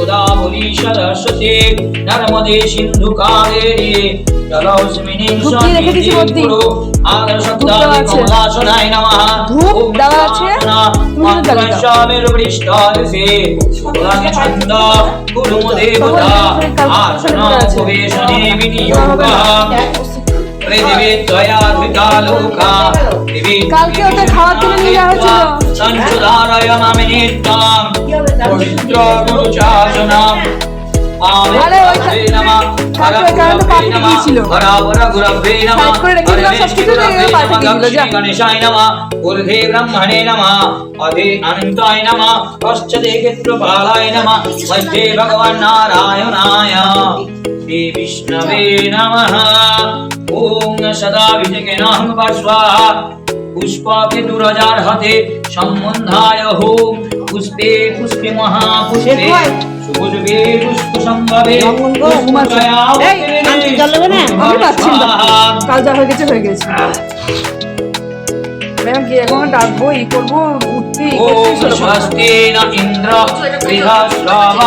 गोदावरी सरस्वती नर्मदे सिंधु कावेरी जलौस्मिनीं सन्निधिं आदर्शब्दादि कमलासनाय नमः ओम स्वामिर्वृष्टादसे सुदानि छन्द गुरुदेवता आसना उपवेशने विनियोगः पृथिवी त्वया धृता लोका কালকে ওটা খাওয়ার জন্য নিয়ে যাওয়া হয়েছিল। संशुधारय मम नित्यं पवित्र गुरुचासनम् আরে ওই नमः কালকে কারণে পাঠিয়ে দিয়েছিল। हरावर गुरवे नमः সাইড করে রেখে দিলাম, সব কিছু দিয়ে পাঠিয়ে দিয়েছিল। যা गणेशाय नमः ऊर्ध्वे ब्रह्मणे नमः अधे अनन्ताय नमः पश्चाते क्षेत्रपालाय नमः मध्ये भगवान् नारायणाय श्री विष्णवे नमः ओम सदा विजयनाहं स्वाहा पुष्पके दुरजार्हते सम्बन्धाय होम पुष्पे पुष्पे महापुष्पे सुपुष्पे पुष्पसंभवे আমি পাচ্ছি না, কাল যা হয়ে গেছে হয়ে গেছে। আমি গিয়ে এখন ডাকবো, ই করবো, উঠতে स्वस्तेन इन्द्र बृहस्पतिः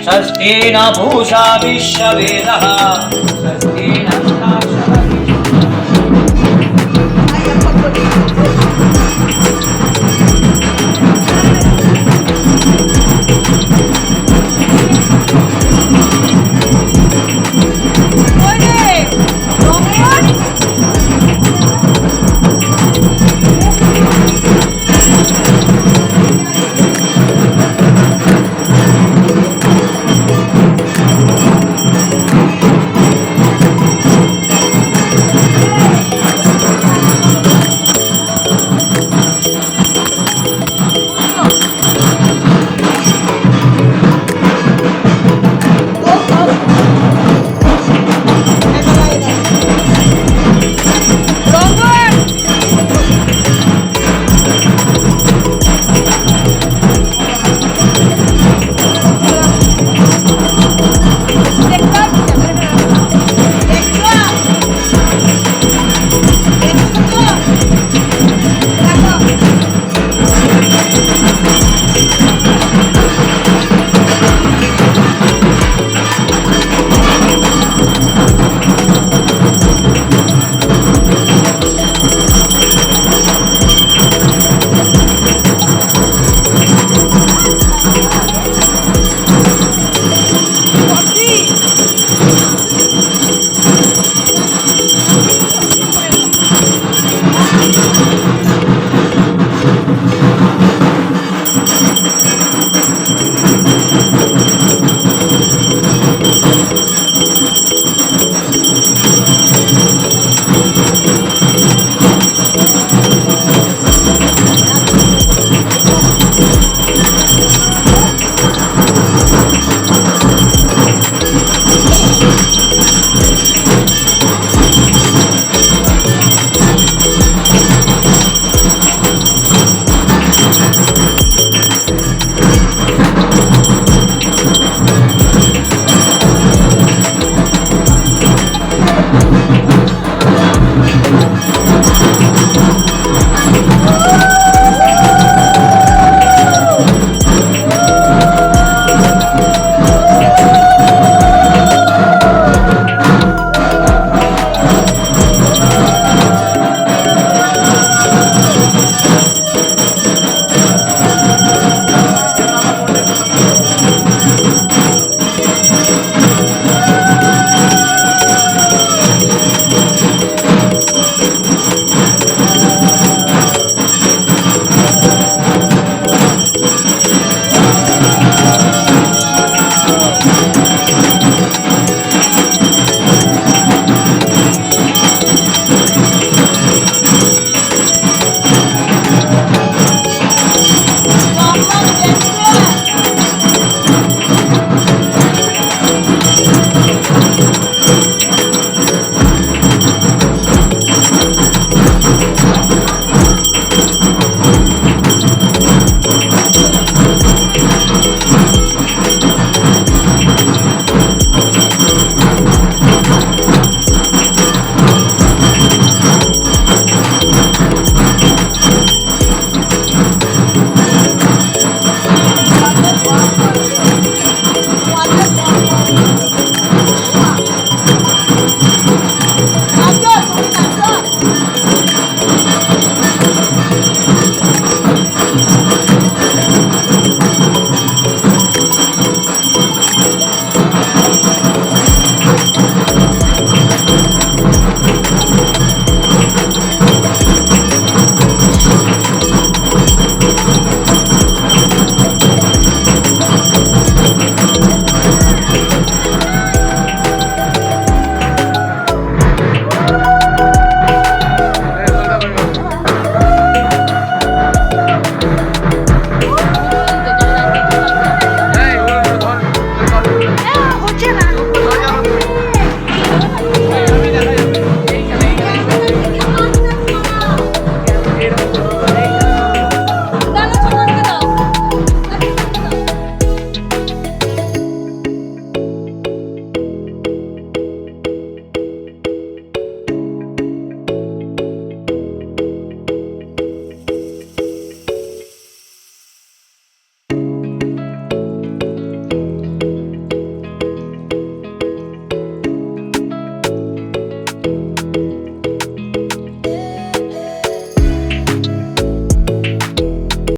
स्वस्तेन पूषा विश्ववेदः स्वस्तेन